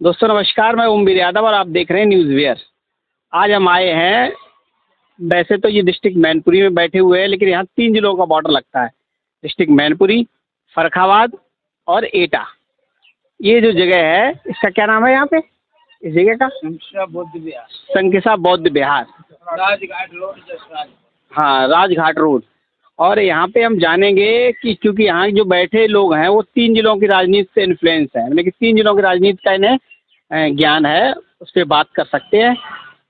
दोस्तों नमस्कार, मैं ओमवीर यादव और आप देख रहे हैं न्यूज़ वेयर। आज हम आए हैं, वैसे तो ये डिस्ट्रिक्ट मैनपुरी में बैठे हुए हैं, लेकिन यहाँ 3 जिलों का बॉर्डर लगता है। डिस्ट्रिक्ट मैनपुरी, फर्रुखाबाद और एटा। ये जो जगह है इसका क्या नाम है यहाँ पे, इस जगह का? संकिसा बौद्ध विहार, राजघाट रोड। हाँ, राजघाट रोड। और यहाँ पे हम जानेंगे कि क्योंकि यहाँ जो बैठे लोग हैं वो 3 जिलों की राजनीति से इन्फ्लुएंस है, यानी कि 3 जिलों की राजनीति का इन्हें ज्ञान है, उस पर बात कर सकते हैं।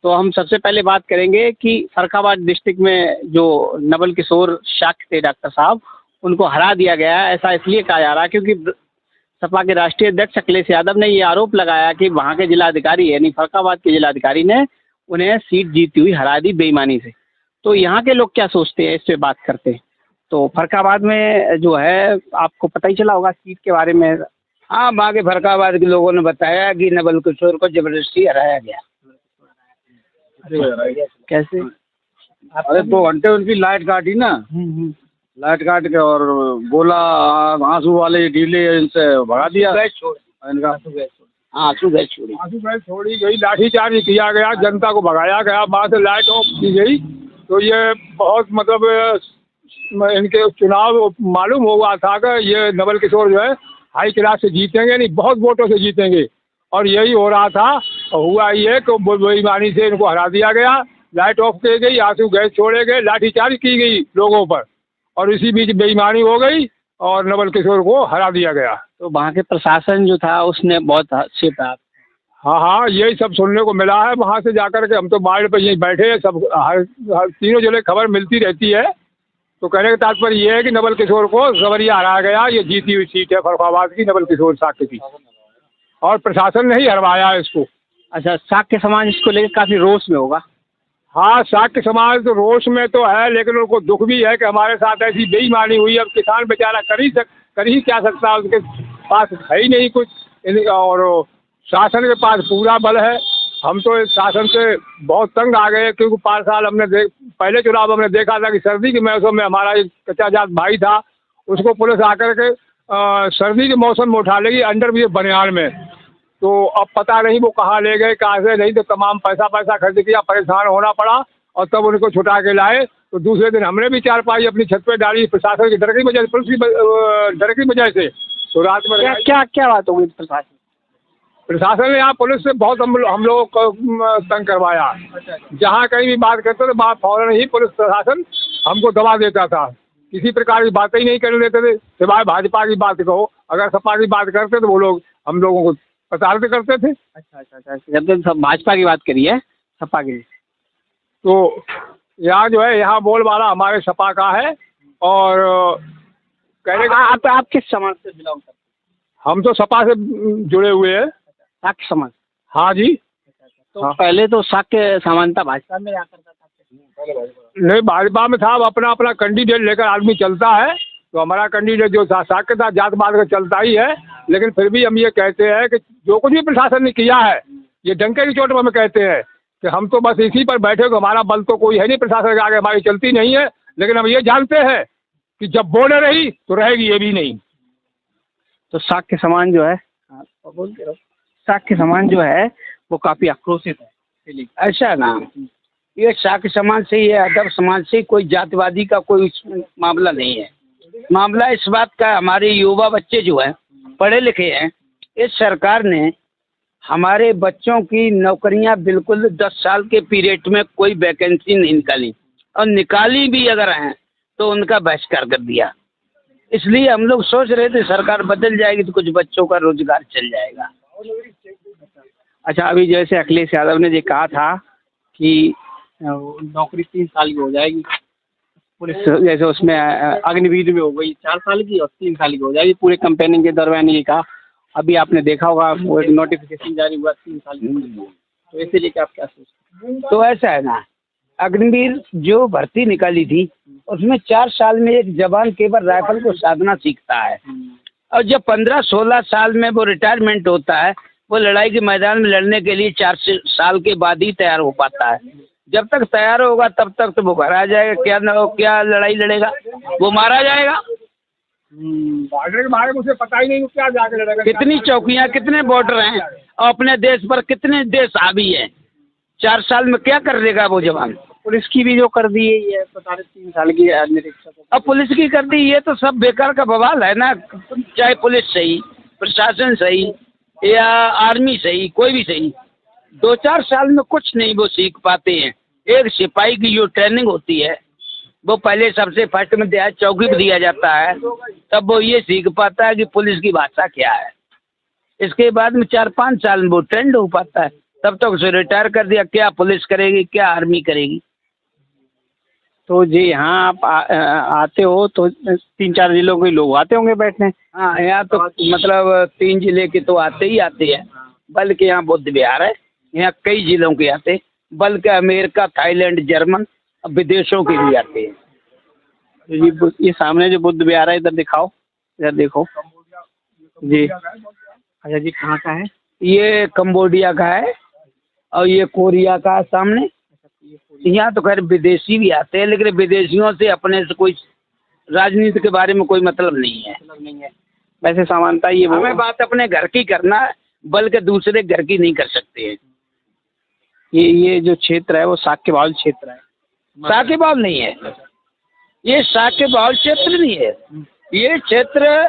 तो हम सबसे पहले बात करेंगे कि फर्रुखाबाद डिस्ट्रिक्ट में जो नवल किशोर शाक्य थे डॉक्टर साहब, उनको हरा दिया गया है। ऐसा इसलिए कहा जा रहा है क्योंकि सपा के राष्ट्रीय अध्यक्ष अखिलेश यादव ने ये आरोप लगाया कि वहाँ के जिलाधिकारी यानी फर्रुखाबाद के जिलाधिकारी ने उन्हें सीट जीती हुई हरा दी बेईमानी से। तो यहाँ के लोग क्या सोचते हैं, इस पर बात करते हैं। तो फर्रुखाबाद में जो है आपको पता ही चला होगा सीट के बारे में। हाँ, वहाँ के फर्रुखाबाद के लोगों ने बताया कि नवल किशोर को जबरदस्ती हराया गया। कैसे? अरे 2 घंटे उनकी लाइट काटी ना, लाइट काट के और बोला आंसू वाले ढीले इनसे भगा दिया इनका। आंसू गैस छोड़ी गई, लाठीचार्ज किया गया, जनता को भगाया गया, वहाँ से लाइट ऑफ की गई। तो ये बहुत मतलब इनके चुनाव मालूम हुआ था कि ये नवल किशोर जो है हाई क्लास से जीतेंगे, नहीं बहुत वोटों से जीतेंगे, और यही हो रहा था। हुआ ये कि बेईमानी से इनको हरा दिया गया, लाइट ऑफ की गई, आंसू गैस छोड़े गए, लाठीचार्ज की गई लोगों पर, और इसी बीच बेईमानी हो गई और नवल किशोर को हरा दिया गया। तो वहाँ के प्रशासन जो था उसने बहुत अच्छे प्राप्त। हाँ, यही सब सुनने को मिला है वहाँ से जाकर के। हम तो बाढ़ पर यहीं बैठे हैं, सब हर तीनों जिले खबर मिलती रहती है। तो कहने का तात्पर्य ये है कि नवल किशोर को जबरिया हराया गया। ये जीती हुई सीट है फर्रुखाबाद की, नवल किशोर शाक्य की, और प्रशासन ने ही हरवाया इसको। अच्छा, शाक्य समाज इसको लेकर काफ़ी रोष में होगा। हाँ, शाक्य समाज तो रोष में तो है, लेकिन उनको दुख भी है कि हमारे साथ ऐसी बेईमानी हुई। अब किसान बेचारा कर ही क्या सकता है, उसके पास है ही नहीं कुछ, और शासन के पास पूरा बल है। हम तो इस शासन से बहुत तंग आ गए, क्योंकि 5 साल पहले चुनाव हमने देखा था कि सर्दी के मौसम में हमारा एक कच्चा जात भाई था, उसको पुलिस आकर के सर्दी के मौसम में उठा लेगी अंडरवियर बनियान में। तो अब पता नहीं वो कहाँ ले गए, कहाँ से नहीं। तो तमाम पैसा खर्च किया, परेशान होना पड़ा, और तब उनको छुटा के लाए। तो दूसरे दिन हमने भी चारपाई अपनी छत पे डाली, प्रशासन की डर की वजह से, पुलिस की डर की वजह से। तो रात में क्या बात हो गई? प्रशासन ने यहाँ पुलिस से बहुत हम लोगों को तंग करवाया। जहाँ कहीं भी बात करते थे वहाँ फौरन ही पुलिस प्रशासन हमको दबा देता था। किसी प्रकार की बातें ही नहीं करने देते थे, सिवाय भाजपा की बात कहो। अगर सपा की बात करते तो वो लोग हम लोगों को प्रताड़ित करते थे। अच्छा, जब तक सब भाजपा की बात करिए, सपा की तो यहाँ जो है, यहाँ बोलबाला हमारे सपा का है। और कहने का आप किस समाज से बिलोंग करते हैं? हम तो सपा से जुड़े हुए हैं। शाक्य समाज? हाँ जी। तो हाँ। पहले तो शाक्य समानता भाजपा में रहा करता था। नहीं, भाजपा में था। अब अपना अपना कैंडिडेट लेकर आदमी चलता है। तो हमारा कैंडिडेट जो था शाक्य था, जातपात का चलता ही है। लेकिन फिर भी हम ये कहते हैं कि जो कुछ भी प्रशासन ने किया है, ये डंके की चोट पर हम कहते हैं कि हम तो बस इसी पर बैठे हो। हमारा बल तो कोई है नहीं, प्रशासन के आगे हमारी चलती नहीं है। लेकिन हम ये जानते हैं कि जब बोले रही तो रहेगी ये भी नहीं। तो शाक्य समाज जो है, बोलते रहो, शाक्य समाज जो है वो काफ़ी आक्रोशित है। ऐसा ना, ये शाक्य समाज से, ये यादव समाज से कोई जातिवादी का कोई मामला नहीं है। मामला इस बात का, हमारे युवा बच्चे जो हैं पढ़े लिखे हैं, इस सरकार ने हमारे बच्चों की नौकरियां बिल्कुल 10 साल के पीरियड में कोई वैकेंसी नहीं निकाली, और निकाली भी अगर हैं तो उनका बहिष्कार कर दिया। इसलिए हम लोग सोच रहे थे सरकार बदल जाएगी तो कुछ बच्चों का रोजगार चल जाएगा। अच्छा, अभी जैसे अखिलेश यादव ने ये कहा था कि नौकरी 3 साल की हो जाएगी, पुलिस जैसे उसमें अग्निवीर में हो गई 4 साल की और 3 साल की हो जाएगी। पूरे कैंपेनिंग के दरमियान ये कहा। अभी आपने देखा होगा वो एक नोटिफिकेशन जारी हुआ 3 साल की। तो इसे लेकर आप क्या सोचते हैं? तो ऐसा है ना, अग्निवीर जो भर्ती निकाली थी उसमें 4 साल में एक जवान केवल राइफल को साधना सीखता है, और जब 15-16 साल में वो रिटायरमेंट होता है, वो लड़ाई के मैदान में लड़ने के लिए 4 साल के बाद ही तैयार हो पाता है। जब तक तैयार होगा तब तक तो वो घर आ जाएगा। क्या लड़ाई लड़ेगा, वो मारा जाएगा। बॉर्डर के बारे में उसे पता ही नहीं क्या जाके लड़ेगा। कितनी चौकियां, कितने बॉर्डर हैं और अपने देश पर कितने देश हावी हैं। 4 साल में क्या कर देगा वो जवान। पुलिस की भी जो कर दी है ये 3 साल की निरीक्षक। अब पुलिस की कर दी, ये तो सब बेकार का बवाल है ना। चाहे पुलिस सही, प्रशासन सही या आर्मी सही, कोई भी सही, 2-4 साल में कुछ नहीं वो सीख पाते हैं। एक सिपाही की जो ट्रेनिंग होती है वो पहले सबसे फर्स्ट में चौकी पर दिया जाता है, तब वो ये सीख पाता है कि पुलिस की भाषा क्या है। इसके बाद में 4-5 साल में वो ट्रेंड हो पाता है, तब तक उसे रिटायर कर दिया। क्या पुलिस करेगी, क्या आर्मी करेगी। तो जी यहाँ आप आते हो तो 3-4 जिलों के लोग आते होंगे बैठने। हाँ, यहाँ तो मतलब 3 जिले के तो आते ही आते हैं, बल्कि यहाँ बुद्ध विहार है, यहाँ कई जिलों के आते, बल्कि अमेरिका, थाईलैंड, जर्मन, विदेशों के भी आते हैं। तो ये सामने जो बुद्ध विहार है, इधर दिखाओ, इधर देखो जी। अच्छा जी, कहाँ का है? ये कंबोडिया का है और ये कोरिया का है सामने। यहाँ तो खैर विदेशी भी आते हैं, लेकिन विदेशियों से अपने से कोई राजनीति के बारे में कोई मतलब नहीं है। वैसे सामान्यतः ये हमें बात अपने घर की करना है, बल्कि दूसरे घर की नहीं कर सकते हैं। ये जो क्षेत्र है वो साक्यबाहुल क्षेत्र है। साक्यबाहुल नहीं है, ये साक्यबाहुल क्षेत्र नहीं है। ये क्षेत्र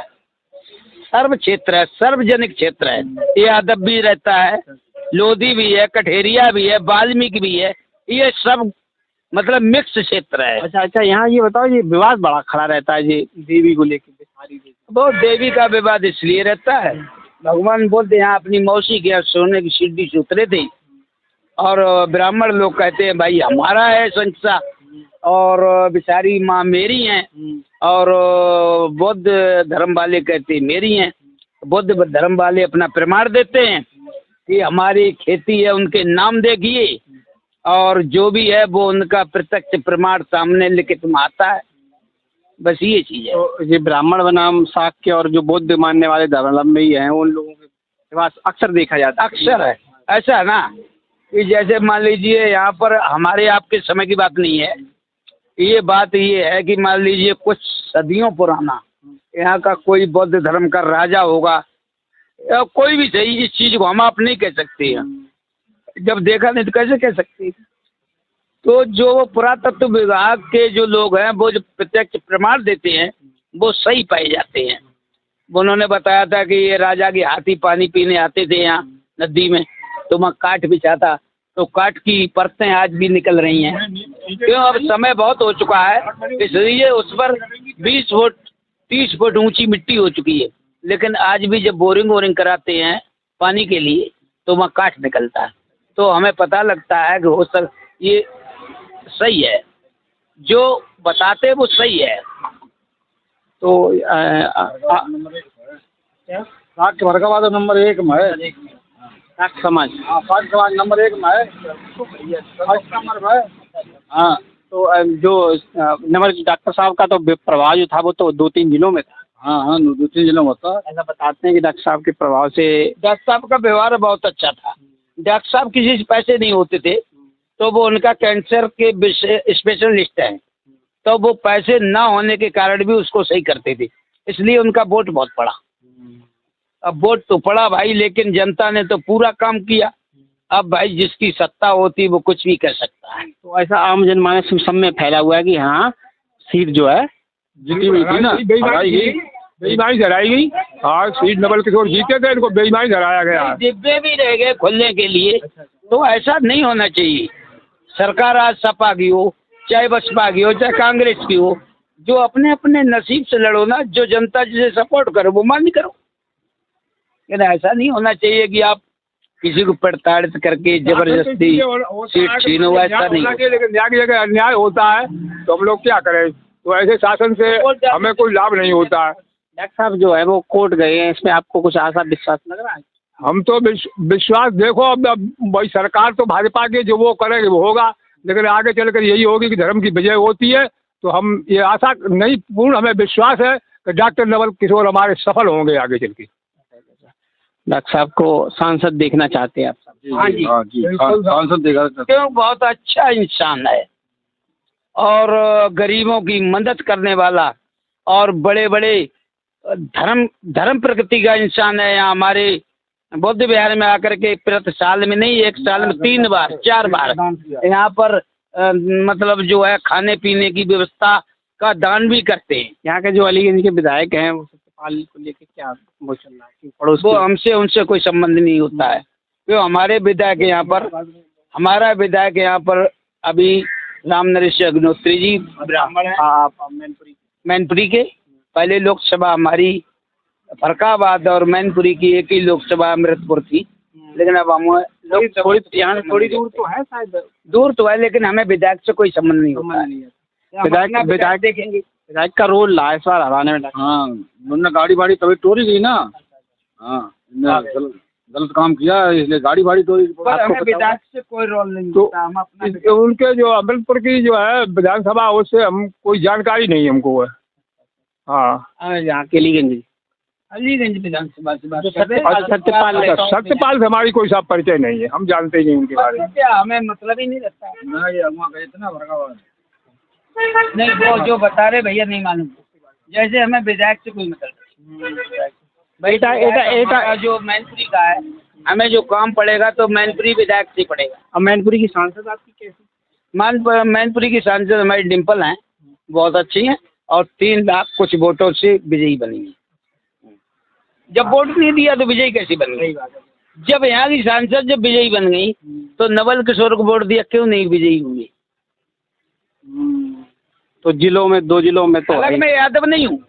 सर्व क्षेत्र है, सार्वजनिक क्षेत्र है। ये यादव भी रहता है, लोधी भी है, कठेरिया भी है, वाल्मीकि भी है, ये सब मतलब मिक्स क्षेत्र है। अच्छा, यहाँ ये बताओ, ये विवाद बड़ा खड़ा रहता है ये देवी को लेकर, बिहारी देवी। वो देवी का विवाद इसलिए रहता है, भगवान बुद्ध यहाँ अपनी मौसी के यहाँ सोने की सीढ़ी से उतरे थे और ब्राह्मण लोग कहते हैं भाई हमारा है संसा और बेचारी माँ मेरी हैं, और बौद्ध धर्म वाले कहते हैं मेरी हैं। बौद्ध धर्म वाले अपना प्रमाण देते हैं कि हमारी खेती है, उनके नाम देखिए, और जो भी है वो उनका प्रत्यक्ष प्रमाण सामने लिखित में आता है। बस ये चीज़ है। तो ये ब्राह्मण बनाम शाक्य और जो बौद्ध मानने वाले धर्मावलंबी हैं, उन लोगों के पास अक्सर देखा जाता है। अक्सर है ऐसा है ना कि जैसे मान लीजिए यहाँ पर हमारे आपके समय की बात नहीं है, ये बात ये है कि मान लीजिए कुछ सदियों पुराना यहाँ का कोई बौद्ध धर्म का राजा होगा या कोई भी सही, इस चीज़ को हम आप नहीं कह सकते हैं। जब देखा नहीं तो कैसे कह सकते। तो जो पुरातत्व विभाग के जो लोग हैं वो जो प्रत्यक्ष प्रमाण देते हैं वो सही पाए जाते हैं। उन्होंने बताया था कि ये राजा के हाथी पानी पीने आते थे यहाँ नदी में, तो वहाँ काठ बिछाता, तो काठ की परतें आज भी निकल रही हैं। क्यों, अब समय बहुत हो चुका है, इसलिए उस पर 20 फुट 30 फुट ऊंची मिट्टी हो चुकी है, लेकिन आज भी जब बोरिंग कराते हैं पानी के लिए तो वहाँ काठ निकलता है। तो हमें पता लगता है कि हो सर ये सही है, जो बताते वो सही है। तो शाक्य वर्गवाद नंबर 1 में है, शाक्य समाज। हाँ, शाक्य समाज नंबर 1 में है, फर्स्ट नंबर में। हाँ, तो जो नंबर डॉक्टर साहब का तो प्रभाव जो था वो तो 2-3 जिलों में था। हाँ, 2-3 जिलों में था। ऐसा बताते हैं कि डॉक्टर साहब के प्रभाव से। डॉक्टर साहब का व्यवहार बहुत अच्छा था। डॉक्टर साहब किसी से पैसे नहीं होते थे, तो वो उनका कैंसर के स्पेशलिस्ट हैं, तो वो पैसे ना होने के कारण भी उसको सही करते थे, इसलिए उनका वोट बहुत पड़ा। अब वोट तो पड़ा भाई, लेकिन जनता ने तो पूरा काम किया। अब भाई जिसकी सत्ता होती वो कुछ भी कर सकता है। तो ऐसा आम जनमानस सब में फैला हुआ है कि हाँ सीट जो है जीती हुई थी ना, बेईमानी से हराई गई। हाँ, सीट नवल किशोर जीते थे, इनको बेईमानी से हराया गया। डिब्बे भी रह गए खुलने के लिए, तो ऐसा नहीं होना चाहिए। सरकार आज सपा की हो, चाहे बसपा की हो, चाहे कांग्रेस की हो, जो अपने अपने नसीब से लड़ो ना, जो जनता जिसे सपोर्ट करो वो मान्य करो। लेकिन ऐसा नहीं होना चाहिए कि आप किसी को प्रताड़ित करके जबरदस्ती सीट छीनो, ऐसा नहीं। लेकिन न्याय की जगह अन्याय होता है तो हम लोग क्या करें। तो ऐसे शासन से हमें कोई लाभ नहीं होता है। डॉक्टर साहब जो है वो कोर्ट गए हैं, इसमें आपको कुछ आशा विश्वास लग रहा है? हम तो विश्वास देखो, अब भाई सरकार तो भाजपा के जो वो करेगी वो होगा, लेकिन आगे चलकर यही होगी कि धर्म की विजय होती है। तो हम ये आशा नहीं, पूर्ण हमें विश्वास है कि डॉक्टर नवल किशोर हमारे सफल होंगे आगे चल के। डॉक्टर साहब को सांसद देखना चाहते हैं आप सब? हाँ जी, सांसद देखा। क्यों, बहुत अच्छा इंसान है और गरीबों की मदद करने वाला, और बड़े बड़े धर्म धर्म प्रकृति का इंसान है। यहाँ हमारे बौद्ध विहार में आकर के प्रति साल में नहीं, एक साल में 3 बार 4 बार यहाँ पर मतलब जो है खाने पीने की व्यवस्था का दान भी करते हैं। यहाँ के जो अलीगंज के विधायक हैं वो सत्यपाल को लेके क्या वो चल रहा है कि पड़ोस वो हमसे उनसे कोई संबंध नहीं होता है। तो हमारे विधायक यहाँ पर, हमारा विधायक यहाँ पर अभी राम नरेश अग्निहोत्री जी ब्राह्मण है, आप मैनपुरी के। पहले लोकसभा हमारी फरकाबाद और मैनपुरी की एक ही लोकसभा अमृतपुर थी, लेकिन अब हम लोग यहाँ थोड़ी दूर तो है, शायद दूर तो है, लेकिन हमें विधायक से कोई संबंध नहीं होता है। विधायक देखेंगे, विधायक का रोल रहा है इस बार हराने में। हाँ, उन्होंने गाड़ी बाड़ी तभी तोड़ी गई ना। हाँ, गलत काम किया इसलिए गाड़ी बाड़ी तोड़ी। पर हमें विधायक से कोई रोल नहीं होता, हम अपना उनके जो अमृतपुर की जो है विधानसभा उससे हम कोई जानकारी नहीं हमको है। हाँ, यहाँ के अलीगंज विधानसभा से बात कर रहे हैं। सत्यपाल से हमारी कोई साहब परिचय नहीं है, हम जानते ही नहीं उनके बारे में। क्या हमें मतलब ही नहीं रहता है। इतना भरगावाद नहीं, वो जो बता रहे भैया नहीं मालूम, जैसे हमें विधायक से कोई मतलब बेटा जो मैनपुरी का है, हमें जो काम पड़ेगा तो मैनपुरी विधायक से पड़ेगा। अब मैनपुरी की सांसद आपकी कैसी? मैनपुरी की सांसद हमारी डिम्पल हैं, बहुत अच्छी हैं और 3 लाख कुछ वोटों से विजयी बनी है। जब वोट नहीं दिया तो विजयी कैसी बन गई? जब यहाँ की सांसद जब विजयी बन गई तो नवल किशोर को वोट दिया, क्यों नहीं विजयी हुई? तो जिलों में 2 जिलों में तो मैं यादव नहीं हूँ,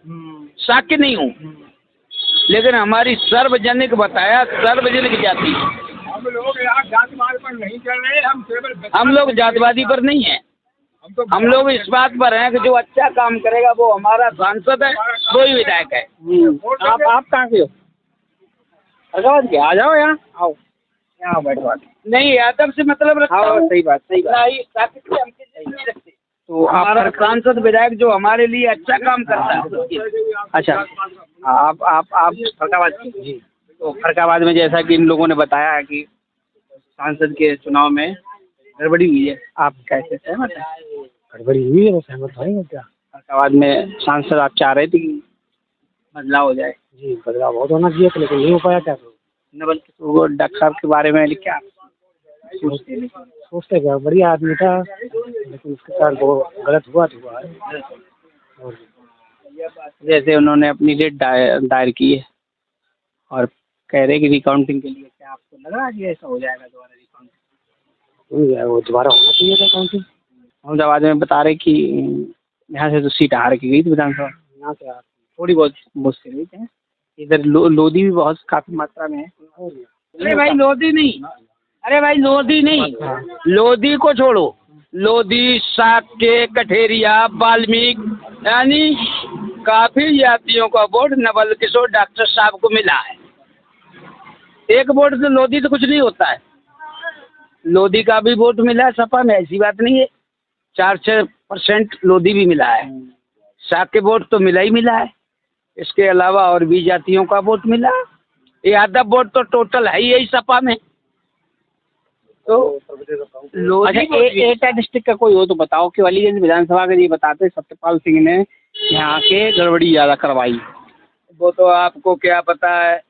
शाक्य नहीं हूँ, लेकिन हमारी सार्वजनिक बताया सार्वजनिक जाति। हम लोग यहाँ जातिवाद पर नहीं चल रहे, हम लोग जातिवादी पर नहीं है, हम लोग इस बात पर हैं कि जो अच्छा काम करेगा वो हमारा सांसद है, वो ही विधायक है। आप कहाँ के हो? फरकाबाद के? आ जाओ यहाँ, आओ यहाँ बैठो। नहीं, यादव से मतलब रखता हूँ। सही बात, सही बात। नहीं रखते तो हमारा सांसद विधायक जो हमारे लिए अच्छा काम करता है। अच्छा, आप फरकाबाद के? जी। तो फरकाबाद में जैसा कि इन लोगों ने बताया है कि सांसद के चुनाव में गड़बड़ी हुई है, आप कैसे सहमत हैं? गड़बड़ी हुई है, सहमत होंगे क्या? फरकाबाद में सांसद आप चाह रहे थे कि बदलाव हो जाए? जी, बदलाव बहुत होना चाहिए था, लेकिन नहीं हो पाया। क्या नवल किशोर डॉक्टर साहब के बारे में क्या सोचते? क्या बढ़िया आदमी था, लेकिन उसके साथ वो गलत हुआ तो हुआ है। और जैसे उन्होंने अपनी रेट दायर की है और कह रहे कि रिकाउंटिंग के लिए, क्या आपको लग रहा है कि ऐसा हो जाएगा दोबारा रिकाउंटिंग? वो दोबारा होना चाहिए था काउंटिंग। अहमदाबाद में बता रहे कि यहाँ से तो सीट हार की गई थी विधानसभा, यहाँ से थोड़ी बहुत मुश्किल हुई थी। इधर लोधी भी बहुत काफ़ी मात्रा में है। अरे भाई लोधी नहीं, अरे भाई लोधी नहीं, लोधी को छोड़ो, लोधी, साक्य, कठेरिया, वाल्मीकि, यानी काफ़ी जातियों का वोट नवल किशोर डॉक्टर साहब को मिला है। एक वोट तो लोधी तो कुछ नहीं होता है, लोधी का भी वोट मिला है सपा में, ऐसी बात नहीं है। 4-6% लोधी भी मिला है, साक्य वोट तो मिला ही मिला है। इसके अलावा और भी जातियों का वोट मिला, यादव वोट तो टोटल है ही यही सपा में। तो अच्छा, एटा डिस्ट्रिक्ट का कोई हो तो बताओ कि अलीगंज विधानसभा के लिए बताते सत्यपाल सिंह ने यहाँ के गड़बड़ी ज़्यादा करवाई। वो तो आपको क्या पता है,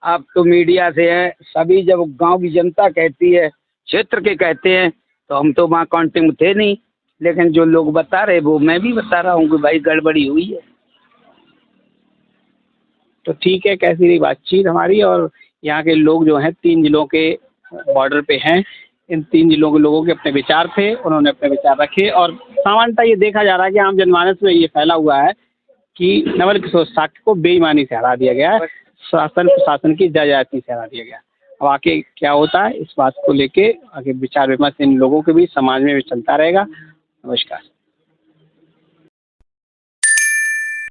आप तो मीडिया से हैं, सभी जब गांव की जनता कहती है, क्षेत्र के कहते हैं, तो हम तो वहाँ काउंटिंग में थे नहीं, लेकिन जो लोग बता रहे वो मैं भी बता रहा हूँ कि भाई गड़बड़ी हुई है। तो ठीक है, कैसी रही बातचीत हमारी। और यहाँ के लोग जो हैं 3 जिलों के बॉर्डर पे हैं, इन 3 जिलों के लोगों के अपने विचार थे, उन्होंने अपने विचार रखे। और सामान्यतः ये देखा जा रहा है कि आम जनमानस में ये फैला हुआ है कि नवल किशोर साक्य को बेईमानी से हरा दिया गया है, शासन प्रशासन की जायज़ी से हरा दिया गया। अब आगे क्या होता है इस बात को लेके आगे विचार विमर्श इन लोगों के बीच समाज में भी चलता रहेगा। नमस्कार।